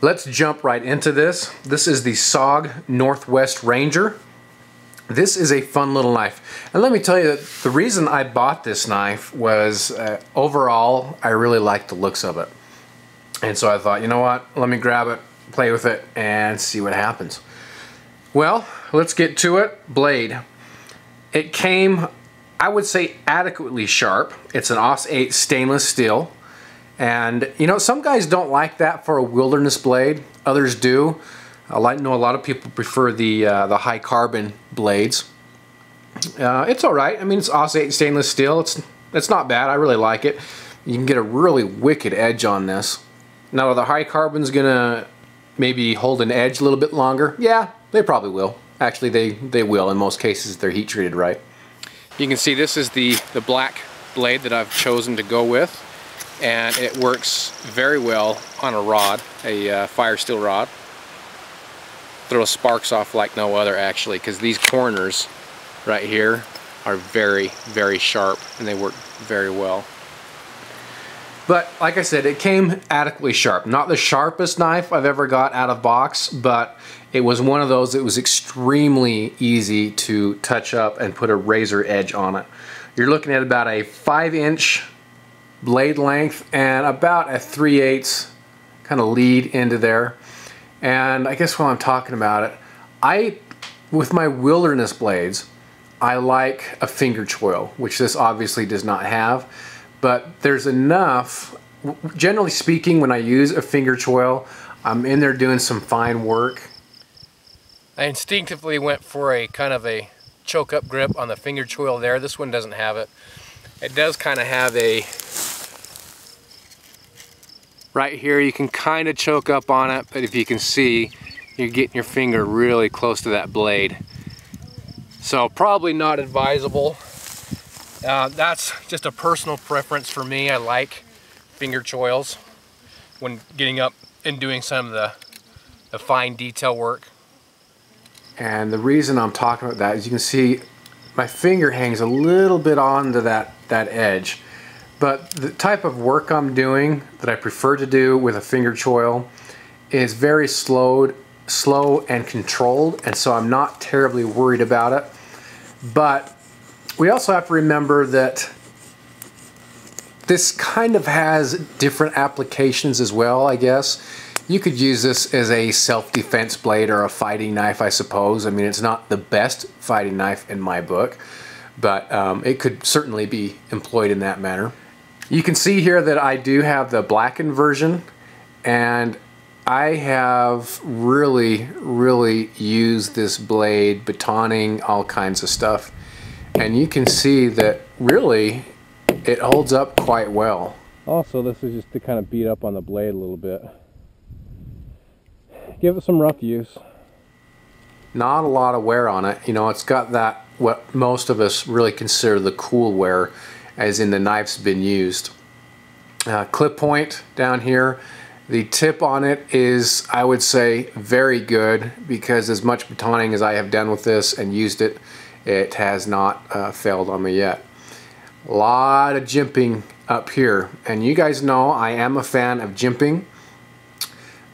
Let's jump right into this. This is the SOG Northwest Ranger. This is a fun little knife. And let me tell you that the reason I bought this knife was overall, I really liked the looks of it. And so I thought, you know what, let me grab it, play with it, and see what happens. Well, let's get to it. Blade. It came, I would say, adequately sharp. It's an AUS 8 stainless steel. And you know, some guys don't like that for a wilderness blade. Others do. I know a lot of people prefer the high carbon blades. It's all right. I mean, it's AUS 8 stainless steel. It's not bad. I really like it. You can get a really wicked edge on this. Now, are the high carbon's gonna maybe hold an edge a little bit longer? Yeah, they probably will. Actually, they will in most cases if they're heat treated right. You can see this is the black blade that I've chosen to go with. And it works very well on a rod, a fire steel rod. Throws sparks off like no other, actually, because these corners right here are very, very sharp, and they work very well. But like I said, it came adequately sharp. Not the sharpest knife I've ever got out of box, but it was one of those that was extremely easy to touch up and put a razor edge on it. You're looking at about a 5-inch blade length and about a 3/8 kind of lead into there. And I guess while I'm talking about it, with my wilderness blades, I like a finger choil, which this obviously does not have, but there's enough. Generally speaking, when I use a finger choil, I'm in there doing some fine work. I instinctively went for a kind of a choke up grip on the finger choil there. This one doesn't have it. It does kind of have a, right here you can kind of choke up on it, but if you can see, you're getting your finger really close to that blade. So probably not advisable. That's just a personal preference for me. I like finger choils when getting up and doing some of the fine detail work. And the reason I'm talking about that is you can see my finger hangs a little bit onto that edge. But the type of work I'm doing that I prefer to do with a finger choil is very slow and controlled, and so I'm not terribly worried about it. But we also have to remember that this kind of has different applications as well, I guess. You could use this as a self-defense blade or a fighting knife, I suppose. I mean, it's not the best fighting knife in my book, but it could certainly be employed in that manner. You can see here that I do have the blackened version, and I have really used this blade, batoning, all kinds of stuff. And you can see that really it holds up quite well. Also, this is just to kind of beat up on the blade a little bit. Give it some rough use. Not a lot of wear on it. You know, it's got that, what most of us really consider the cool wear, as in the knife's been used. Clip point down here. The tip on it is, I would say, very good, because as much batoning as I have done with this and used it, it has not failed on me yet. A lot of jimping up here, and you guys know I am a fan of jimping,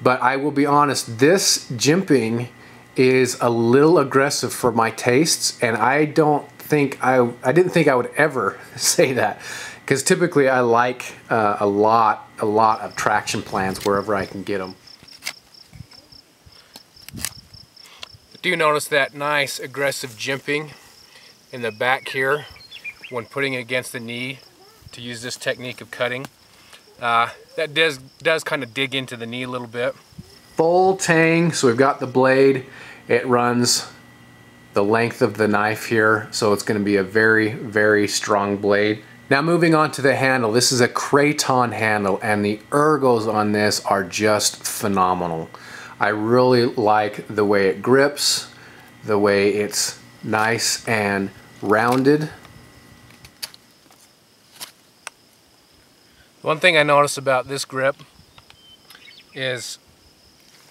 but I will be honest, this jimping is a little aggressive for my tastes, and I didn't think I would ever say that, because typically I like a lot of traction plans wherever I can get them. I do notice that nice aggressive jimping in the back here when putting it against the knee to use this technique of cutting. That does kind of dig into the knee a little bit. Full tang, so we've got the blade. It runs the length of the knife here, so it's going to be a very strong blade. Now moving on to the handle. This is a Craton handle, and the ergos on this are just phenomenal. I really like the way it grips, the way it's nice and rounded. One thing I notice about this grip is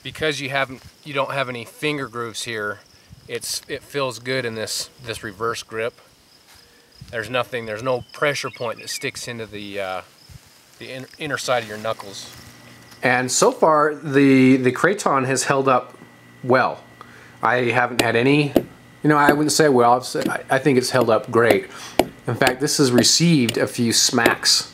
because you don't have any finger grooves here, it feels good in this reverse grip. There's no pressure point that sticks into the inner side of your knuckles. And so far, the Kraton has held up well. I haven't had any, you know, I wouldn't say well, I think it's held up great. In fact, this has received a few smacks,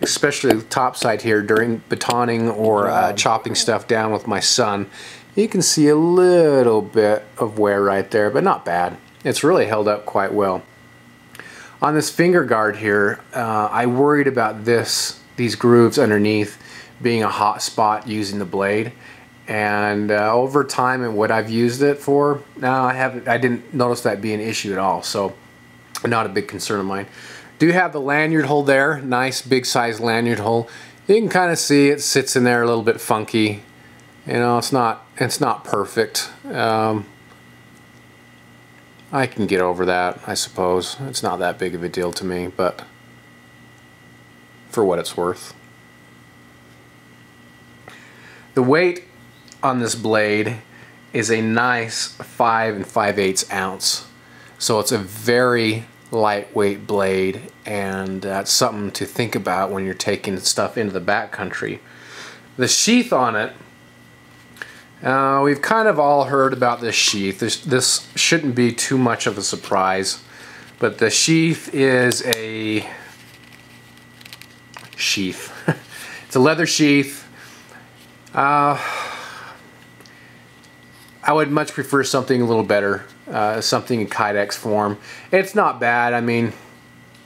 especially the top side here during batoning or chopping stuff down with my son. You can see a little bit of wear right there, but not bad. It's really held up quite well. On this finger guard here, I worried about these grooves underneath being a hot spot using the blade, and over time and what I've used it for, no, I didn't notice that be an issue at all, so not a big concern of mine. Do have the lanyard hole there, nice big size lanyard hole. You can kind of see it sits in there a little bit funky. You know, it's not perfect. I can get over that, I suppose. It's not that big of a deal to me, but for what it's worth. The weight on this blade is a nice 5 5/8 ounce. So it's a very lightweight blade, and that's something to think about when you're taking stuff into the backcountry. The sheath on it, we've kind of all heard about this sheath. This shouldn't be too much of a surprise, but the sheath is a sheath. It's a leather sheath. I would much prefer something a little better, something in Kydex form. It's not bad. I mean,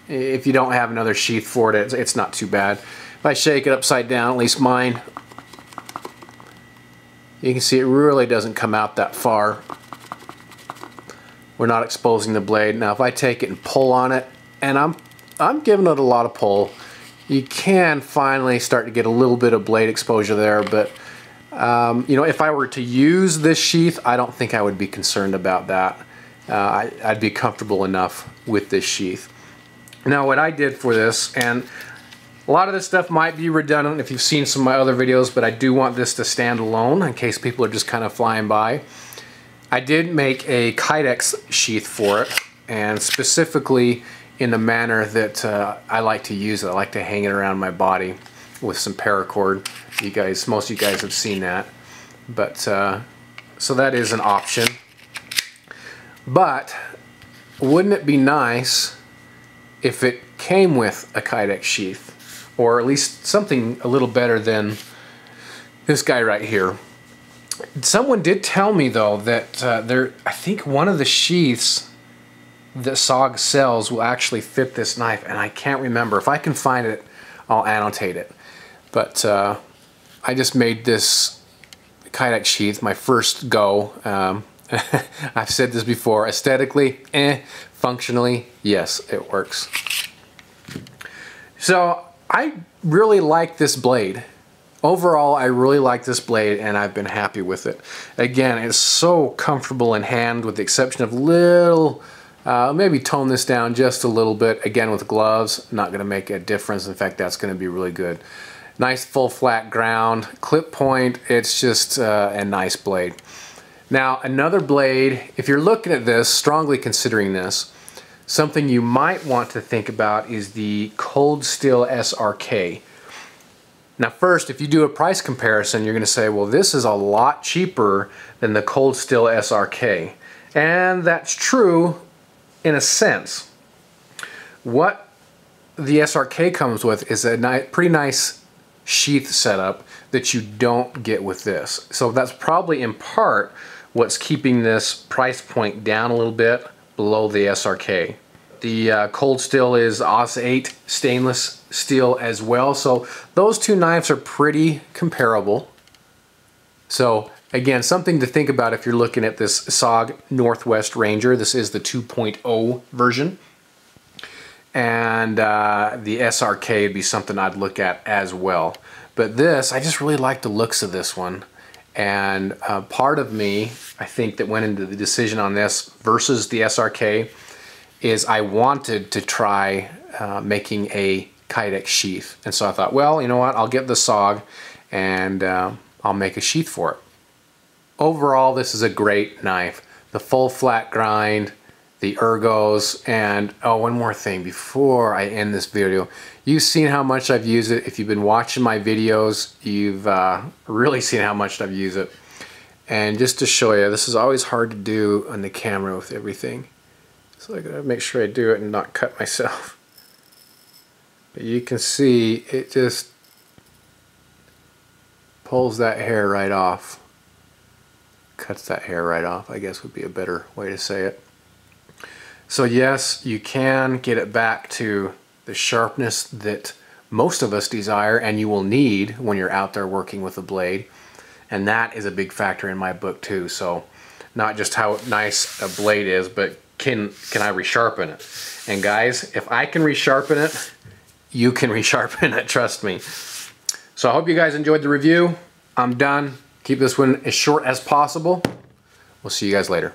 if you don't have another sheath for it, it's not too bad. If I shake it upside down, at least mine, you can see it really doesn't come out that far. We're not exposing the blade. Now if I take it and pull on it, and I'm giving it a lot of pull, you can finally start to get a little bit of blade exposure there, but you know, if I were to use this sheath, I don't think I would be concerned about that. I'd be comfortable enough with this sheath. Now what I did for this, and a lot of this stuff might be redundant if you've seen some of my other videos, but I do want this to stand alone in case people are just kind of flying by. I did make a Kydex sheath for it, and specifically in the manner that I like to use it. I like to hang it around my body with some paracord. Most of you guys have seen that. But so that is an option. But wouldn't it be nice if it came with a Kydex sheath, or at least something a little better than this guy right here? Someone did tell me though that I think one of the sheaths that SOG sells will actually fit this knife, and I can't remember. If I can find it, I'll annotate it. But I just made this Kydex sheath my first go. I've said this before, aesthetically, functionally, yes, it works. So I really like this blade. Overall, I really like this blade, and I've been happy with it. Again, it's so comfortable in hand, with the exception of little, maybe tone this down just a little bit. Again, with gloves, not going to make a difference. In fact, that's going to be really good. Nice full flat ground, clip point. It's just a nice blade. Now, another blade, if you're looking at this, strongly considering this, something you might want to think about is the Cold Steel SRK. Now first, if you do a price comparison, you're going to say, well, this is a lot cheaper than the Cold Steel SRK. And that's true in a sense. What the SRK comes with is a pretty nice sheath setup that you don't get with this. So that's probably in part what's keeping this price point down a little bit below the SRK. The Cold Steel is AUS 8 stainless steel as well, so those two knives are pretty comparable. So again, something to think about if you're looking at this SOG Northwest Ranger. This is the 2.0 version, and the SRK would be something I'd look at as well. But this, I just really like the looks of this one, and part of me, I think, that went into the decision on this versus the SRK is I wanted to try making a Kydex sheath. And so I thought, well, you know what, I'll get the SOG and I'll make a sheath for it. Overall, this is a great knife. The full flat grind, the ergos, and oh, one more thing before I end this video. You've seen how much I've used it. If you've been watching my videos, you've really seen how much I've used it. And just to show you, this is always hard to do on the camera with everything. So I gotta make sure I do it and not cut myself. But you can see it just pulls that hair right off. Cuts that hair right off, I guess would be a better way to say it. So yes, you can get it back to the sharpness that most of us desire and you will need when you're out there working with a blade. And that is a big factor in my book too. So not just how nice a blade is, but can I resharpen it? And guys, if I can resharpen it, you can resharpen it, trust me. So I hope you guys enjoyed the review. I'm done. Keep this one as short as possible. We'll see you guys later.